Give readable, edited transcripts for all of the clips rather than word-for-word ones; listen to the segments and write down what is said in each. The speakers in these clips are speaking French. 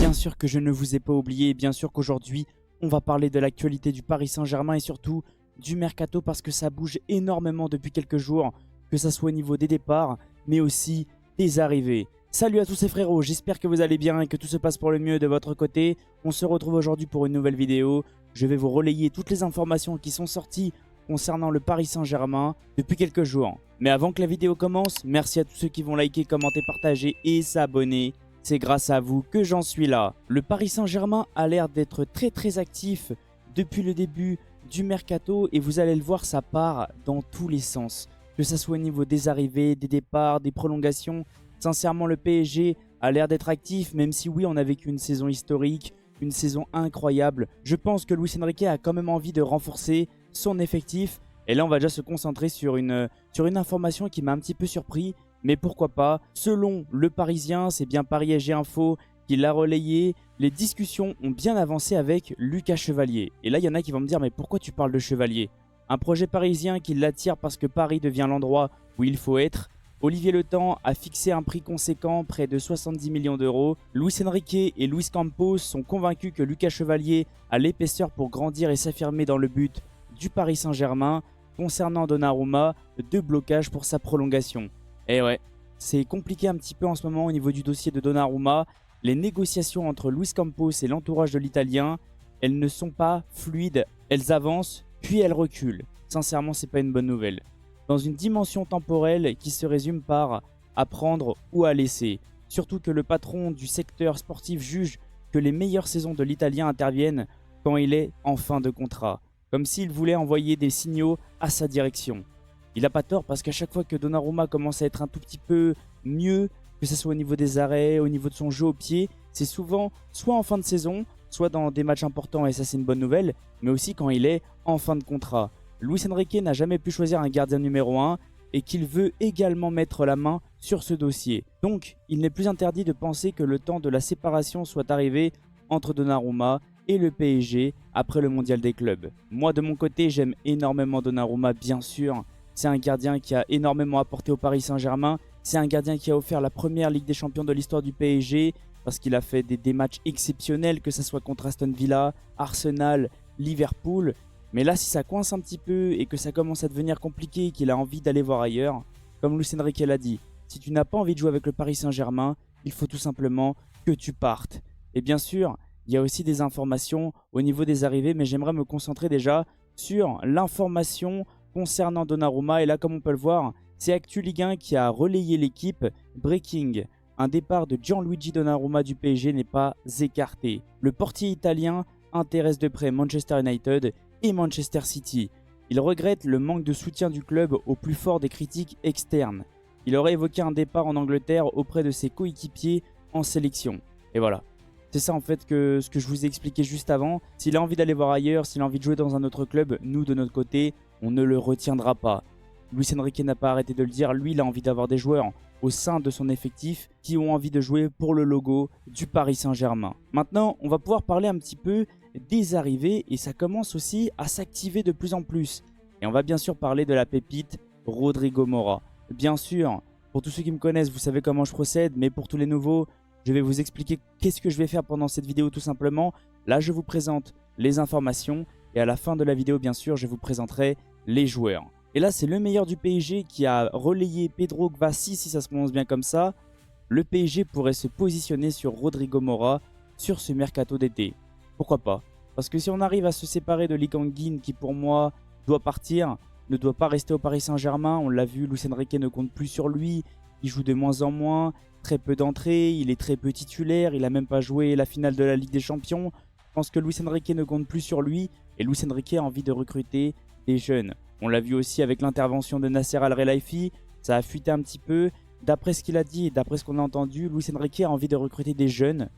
bien sûr que je ne vous ai pas oublié, bien sûr qu'aujourd'hui, on va parler de l'actualité du Paris Saint-Germain et surtout du mercato parce que ça bouge énormément depuis quelques jours, que ça soit au niveau des départs, mais aussi des arrivées. Salut à tous ces frérots, j'espère que vous allez bien et que tout se passe pour le mieux de votre côté. On se retrouve aujourd'hui pour une nouvelle vidéo. Je vais vous relayer toutes les informations qui sont sorties concernant le Paris Saint-Germain depuis quelques jours. Mais avant que la vidéo commence, merci à tous ceux qui vont liker, commenter, partager et s'abonner. C'est grâce à vous que j'en suis là. Le Paris Saint-Germain a l'air d'être très actif depuis le début du mercato et vous allez le voir, ça part dans tous les sens. Que ça soit au niveau des arrivées, des départs, des prolongations. Sincèrement, le PSG a l'air d'être actif, même si oui, on a vécu une saison historique, une saison incroyable. Je pense que Luis Enrique a quand même envie de renforcer son effectif. Et là, on va déjà se concentrer sur une information qui m'a un petit peu surpris. Mais pourquoi pas, selon Le Parisien, c'est bien Paris SG Info qui l'a relayé, les discussions ont bien avancé avec Lucas Chevalier. Et là, il y en a qui vont me dire, mais pourquoi tu parles de Chevalier? Un projet parisien qui l'attire parce que Paris devient l'endroit où il faut être. Olivier Le Temps a fixé un prix conséquent, près de 70 millions d'euros. Luis Enrique et Luis Campos sont convaincus que Lucas Chevalier a l'épaisseur pour grandir et s'affirmer dans le but du Paris Saint-Germain. Concernant Donnarumma, 2 blocages pour sa prolongation. Et ouais, c'est compliqué un petit peu en ce moment au niveau du dossier de Donnarumma. Les négociations entre Luis Campos et l'entourage de l'Italien, elles ne sont pas fluides. Elles avancent, puis elles reculent. Sincèrement, c'est pas une bonne nouvelle. Dans une dimension temporelle qui se résume par à prendre ou à laisser. Surtout que le patron du secteur sportif juge que les meilleures saisons de l'Italien interviennent quand il est en fin de contrat. Comme s'il voulait envoyer des signaux à sa direction. Il n'a pas tort parce qu'à chaque fois que Donnarumma commence à être un tout petit peu mieux, que ce soit au niveau des arrêts, au niveau de son jeu au pied, c'est souvent soit en fin de saison, soit dans des matchs importants et ça c'est une bonne nouvelle, mais aussi quand il est en fin de contrat. Luis Enrique n'a jamais pu choisir un gardien numéro 1 et qu'il veut également mettre la main sur ce dossier. Donc, il n'est plus interdit de penser que le temps de la séparation soit arrivé entre Donnarumma et le PSG après le mondial des clubs. Moi de mon côté, j'aime énormément Donnarumma, bien sûr. C'est un gardien qui a énormément apporté au Paris Saint-Germain. C'est un gardien qui a offert la première Ligue des Champions de l'histoire du PSG parce qu'il a fait des matchs exceptionnels, que ce soit contre Aston Villa, Arsenal, Liverpool. Mais là, si ça coince un petit peu et que ça commence à devenir compliqué et qu'il a envie d'aller voir ailleurs, comme Luis Enrique l'a dit, si tu n'as pas envie de jouer avec le Paris Saint-Germain, il faut tout simplement que tu partes. Et bien sûr, il y a aussi des informations au niveau des arrivées, mais j'aimerais me concentrer déjà sur l'information concernant Donnarumma. Et là, comme on peut le voir, c'est Actu Ligue 1 qui a relayé l'équipe. Breaking, un départ de Gianluigi Donnarumma du PSG n'est pas écarté. Le portier italien intéresse de près Manchester United et Manchester City. Il regrette le manque de soutien du club au plus fort des critiques externes. Il aurait évoqué un départ en Angleterre auprès de ses coéquipiers en sélection. Et voilà. C'est ça en fait que ce que je vous ai expliqué juste avant. S'il a envie d'aller voir ailleurs, s'il a envie de jouer dans un autre club, nous de notre côté, on ne le retiendra pas. Luis Enrique n'a pas arrêté de le dire, lui il a envie d'avoir des joueurs au sein de son effectif qui ont envie de jouer pour le logo du Paris Saint-Germain. Maintenant, on va pouvoir parler un petit peu des arrivées et ça commence aussi à s'activer de plus en plus. Et on va bien sûr parler de la pépite Rodrigo Mora. Bien sûr, pour tous ceux qui me connaissent, vous savez comment je procède, mais pour tous les nouveaux, je vais vous expliquer qu'est-ce que je vais faire pendant cette vidéo tout simplement. Là, je vous présente les informations et à la fin de la vidéo, bien sûr, je vous présenterai les joueurs. Et là, c'est le meilleur du PSG qui a relayé Pedro Kvassi, si ça se prononce bien comme ça. Le PSG pourrait se positionner sur Rodrigo Mora sur ce mercato d'été. Pourquoi pas? Parce que si on arrive à se séparer de Lee Kang-in qui pour moi doit partir, ne doit pas rester au Paris Saint-Germain, on l'a vu, Luis Enrique ne compte plus sur lui, il joue de moins en moins, très peu d'entrées, il est très peu titulaire, il n'a même pas joué la finale de la Ligue des Champions. Je pense que Luis Enrique ne compte plus sur lui et Luis Enrique a envie de recruter des jeunes. On l'a vu aussi avec l'intervention de Nasser Al-Khelaifi, ça a fuité un petit peu. D'après ce qu'il a dit et d'après ce qu'on a entendu, Luis Enrique a envie de recruter des jeunes.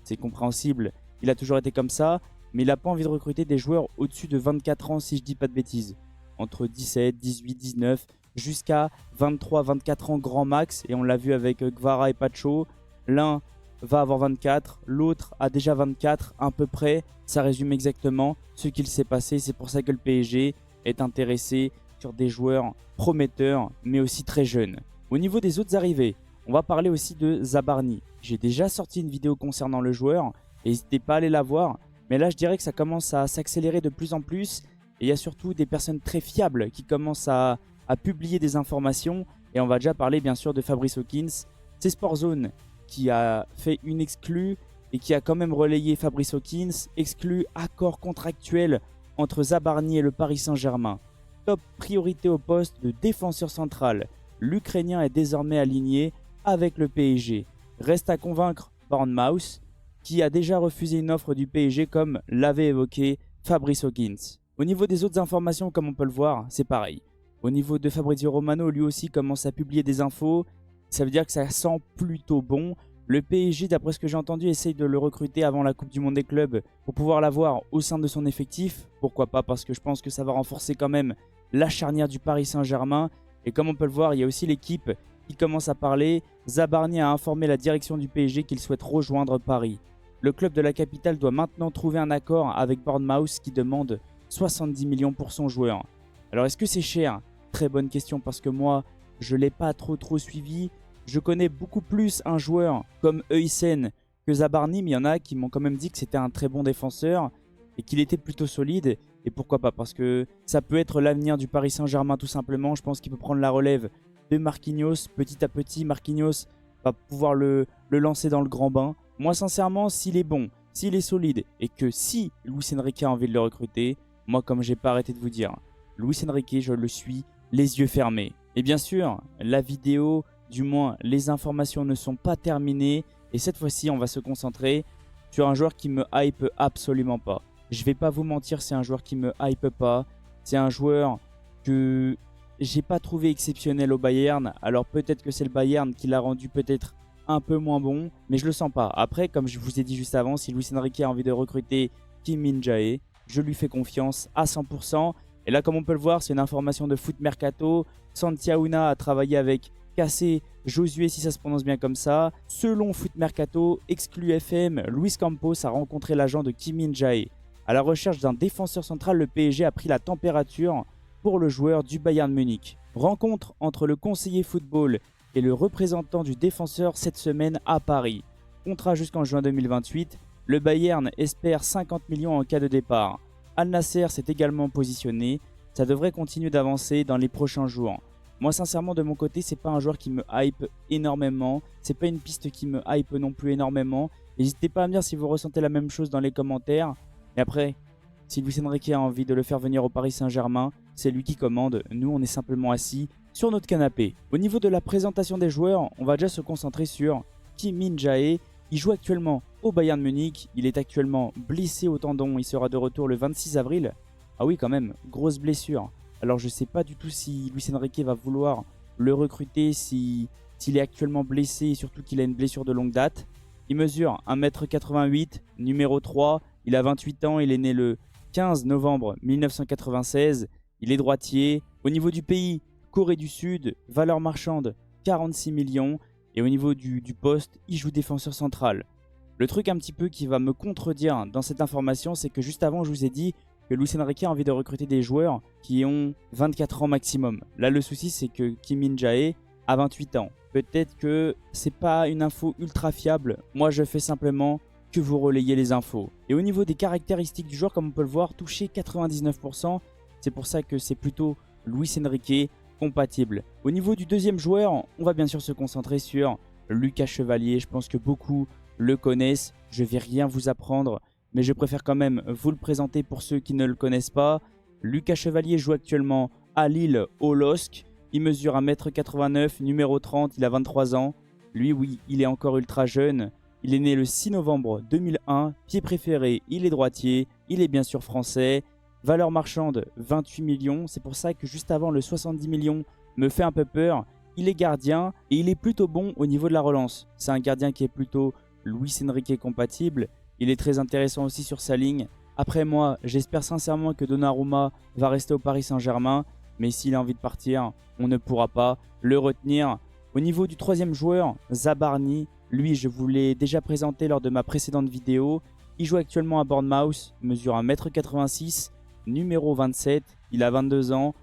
C'est compréhensible, il a toujours été comme ça, mais il n'a pas envie de recruter des joueurs au-dessus de 24 ans si je dis pas de bêtises. Entre 17, 18, 19, jusqu'à 23, 24 ans grand max. Et on l'a vu avec Kvara et Pacho. L'un va avoir 24, l'autre a déjà 24 à peu près. Ça résume exactement ce qu'il s'est passé. C'est pour ça que le PSG est intéressé sur des joueurs prometteurs mais aussi très jeunes. Au niveau des autres arrivées, on va parler aussi de Zabarni. J'ai déjà sorti une vidéo concernant le joueur. N'hésitez pas à aller la voir. Mais là, je dirais que ça commence à s'accélérer de plus en plus. Et il y a surtout des personnes très fiables qui commencent à publier des informations. Et on va déjà parler bien sûr de Fabrice Hawkins. C'est Sportzone qui a fait une exclue et qui a quand même relayé Fabrice Hawkins. Exclu accord contractuel entre Zabarny et le Paris Saint-Germain. Top priorité au poste de défenseur central. L'Ukrainien est désormais aligné avec le PSG. Reste à convaincre Bournemouth, qui a déjà refusé une offre du PSG comme l'avait évoqué Fabrice Hawkins. Au niveau des autres informations, comme on peut le voir, c'est pareil. Au niveau de Fabrizio Romano, lui aussi commence à publier des infos. Ça veut dire que ça sent plutôt bon. Le PSG, d'après ce que j'ai entendu, essaye de le recruter avant la Coupe du Monde des clubs pour pouvoir l'avoir au sein de son effectif. Pourquoi pas, parce que je pense que ça va renforcer quand même la charnière du Paris Saint-Germain. Et comme on peut le voir, il y a aussi l'équipe qui commence à parler. Zabarny a informé la direction du PSG qu'il souhaite rejoindre Paris. Le club de la capitale doit maintenant trouver un accord avec Bournemouth qui demande 70 millions pour son joueur. Alors est-ce que c'est cher? Très bonne question parce que moi, je ne l'ai pas trop suivi. Je connais beaucoup plus un joueur comme Huyssen que Zabarny, mais il y en a qui m'ont quand même dit que c'était un très bon défenseur et qu'il était plutôt solide. Et pourquoi pas? Parce que ça peut être l'avenir du Paris Saint-Germain tout simplement. Je pense qu'il peut prendre la relève de Marquinhos. Petit à petit, Marquinhos va pouvoir le lancer dans le grand bain. Moi sincèrement, s'il est bon, s'il est solide et que si Luis Enrique a envie de le recruter, moi comme j'ai pas arrêté de vous dire, Luis Enrique, je le suis les yeux fermés. Et bien sûr, la vidéo, du moins les informations ne sont pas terminées. Et cette fois-ci, on va se concentrer sur un joueur qui me hype absolument pas. Je vais pas vous mentir, c'est un joueur qui me hype pas. C'est un joueur que j'ai pas trouvé exceptionnel au Bayern. Alors peut-être que c'est le Bayern qui l'a rendu peut-être un peu moins bon, mais je le sens pas. Après, comme je vous ai dit juste avant, si Luis Enrique a envie de recruter Kim Min-jae, je lui fais confiance à 100%. Et là, comme on peut le voir, c'est une information de Foot Mercato. Santiauna a travaillé avec Kassé Josué, si ça se prononce bien comme ça. Selon Foot Mercato, exclu FM, Luis Campos a rencontré l'agent de Kim Min-jae. À la recherche d'un défenseur central, le PSG a pris la température pour le joueur du Bayern Munich. Rencontre entre le conseiller football et le représentant du défenseur cette semaine à Paris. Contrat jusqu'en juin 2028. Le Bayern espère 50 millions en cas de départ. Al Nasser s'est également positionné. Ça devrait continuer d'avancer dans les prochains jours. Moi sincèrement de mon côté, c'est pas un joueur qui me hype énormément. C'est pas une piste qui me hype non plus énormément. N'hésitez pas à me dire si vous ressentez la même chose dans les commentaires. Et après, si Luis Enrique a envie de le faire venir au Paris Saint-Germain, c'est lui qui commande. Nous, on est simplement assis sur notre canapé. Au niveau de la présentation des joueurs, on va déjà se concentrer sur Kim Min-jae. Il joue actuellement au Bayern Munich. Il est actuellement blessé au tendon. Il sera de retour le 26 avril. Ah oui, quand même, grosse blessure. Alors, je ne sais pas du tout si Luis Enrique va vouloir le recruter, s'il est actuellement blessé et surtout qu'il a une blessure de longue date. Il mesure 1m88, numéro 3. Il a 28 ans. Il est né le 15 novembre 1996. Il est droitier. Au niveau du pays, Corée du Sud, valeur marchande 46 millions. Et au niveau du poste, il joue défenseur central. Le truc un petit peu qui va me contredire dans cette information, c'est que juste avant, je vous ai dit que Luis Enrique a envie de recruter des joueurs qui ont 24 ans maximum. Là, le souci, c'est que Kim Min-jae a 28 ans. Peut-être que c'est pas une info ultra fiable. Moi, je fais simplement que vous relayez les infos. Et au niveau des caractéristiques du joueur, comme on peut le voir, touché 99%. C'est pour ça que c'est plutôt Luis Enrique compatible. Au niveau du deuxième joueur, on va bien sûr se concentrer sur Lucas Chevalier. Je pense que beaucoup le connaissent. Je vais rien vous apprendre, mais je préfère quand même vous le présenter pour ceux qui ne le connaissent pas. Lucas Chevalier joue actuellement à Lille au LOSC. Il mesure 1m89, numéro 30, il a 23 ans. Lui, oui, il est encore ultra jeune. Il est né le 6 novembre 2001. Pied préféré, il est droitier. Il est bien sûr français. Valeur marchande, 28 millions. C'est pour ça que juste avant, le 70 millions me fait un peu peur. Il est gardien et il est plutôt bon au niveau de la relance. C'est un gardien qui est plutôt Luis Enrique compatible. Il est très intéressant aussi sur sa ligne. Après moi, j'espère sincèrement que Donnarumma va rester au Paris Saint-Germain. Mais s'il a envie de partir, on ne pourra pas le retenir. Au niveau du troisième joueur, Zabarny. Lui, je vous l'ai déjà présenté lors de ma précédente vidéo. Il joue actuellement à Bournemouth, mesure 1m86, numéro 27. Il a 22 ans.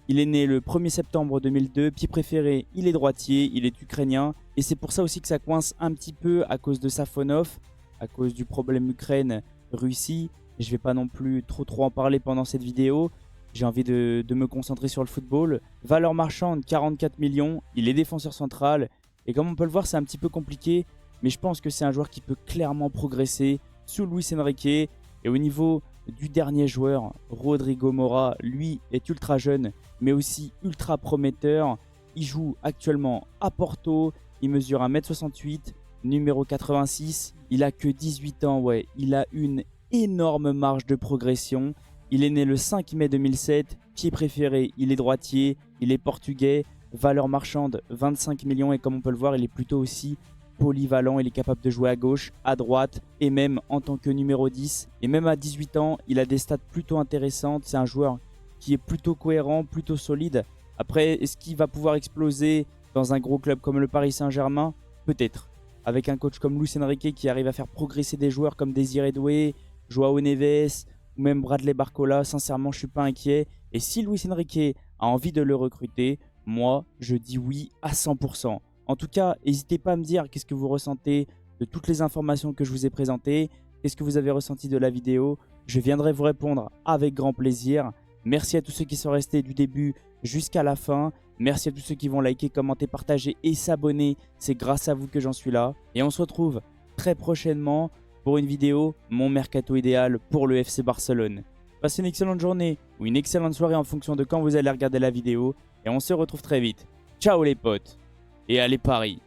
Il est né le 1er septembre 2002, pied préféré, il est droitier, il est ukrainien. Et c'est pour ça aussi que ça coince un petit peu à cause de Safonov, à cause du problème Ukraine-Russie. Je ne vais pas non plus trop en parler pendant cette vidéo. J'ai envie de me concentrer sur le football. Valeur marchande, 44 millions. Il est défenseur central. Et comme on peut le voir, c'est un petit peu compliqué. Mais je pense que c'est un joueur qui peut clairement progresser sous Luis Enrique. Et au niveau du dernier joueur, Rodrigo Mora, lui est ultra jeune, mais aussi ultra prometteur. Il joue actuellement à Porto. Il mesure 1m68, numéro 86. Il a que 18 ans, ouais. Il a une énorme marge de progression. Il est né le 5 mai 2007. Pied préféré, il est droitier. Il est portugais. Valeur marchande, 25 millions. Et comme on peut le voir, il est plutôt aussi polyvalent. Il est capable de jouer à gauche, à droite et même en tant que numéro 10. Et même à 18 ans, il a des stats plutôt intéressantes. C'est un joueur qui est plutôt cohérent, plutôt solide. Après, est-ce qu'il va pouvoir exploser dans un gros club comme le Paris Saint-Germain? Peut-être. Avec un coach comme Luis Enrique qui arrive à faire progresser des joueurs comme Désiré Doué, Joao Neves ou même Bradley Barcola, sincèrement, je ne suis pas inquiet. Et si Luis Enrique a envie de le recruter, moi, je dis oui à 100%. En tout cas, n'hésitez pas à me dire qu'est-ce que vous ressentez de toutes les informations que je vous ai présentées. Qu'est-ce que vous avez ressenti de la vidéo? Je viendrai vous répondre avec grand plaisir. Merci à tous ceux qui sont restés du début jusqu'à la fin. Merci à tous ceux qui vont liker, commenter, partager et s'abonner. C'est grâce à vous que j'en suis là. Et on se retrouve très prochainement pour une vidéo, mon mercato idéal pour le FC Barcelone. Passez une excellente journée ou une excellente soirée en fonction de quand vous allez regarder la vidéo. Et on se retrouve très vite. Ciao les potes et allez Paris!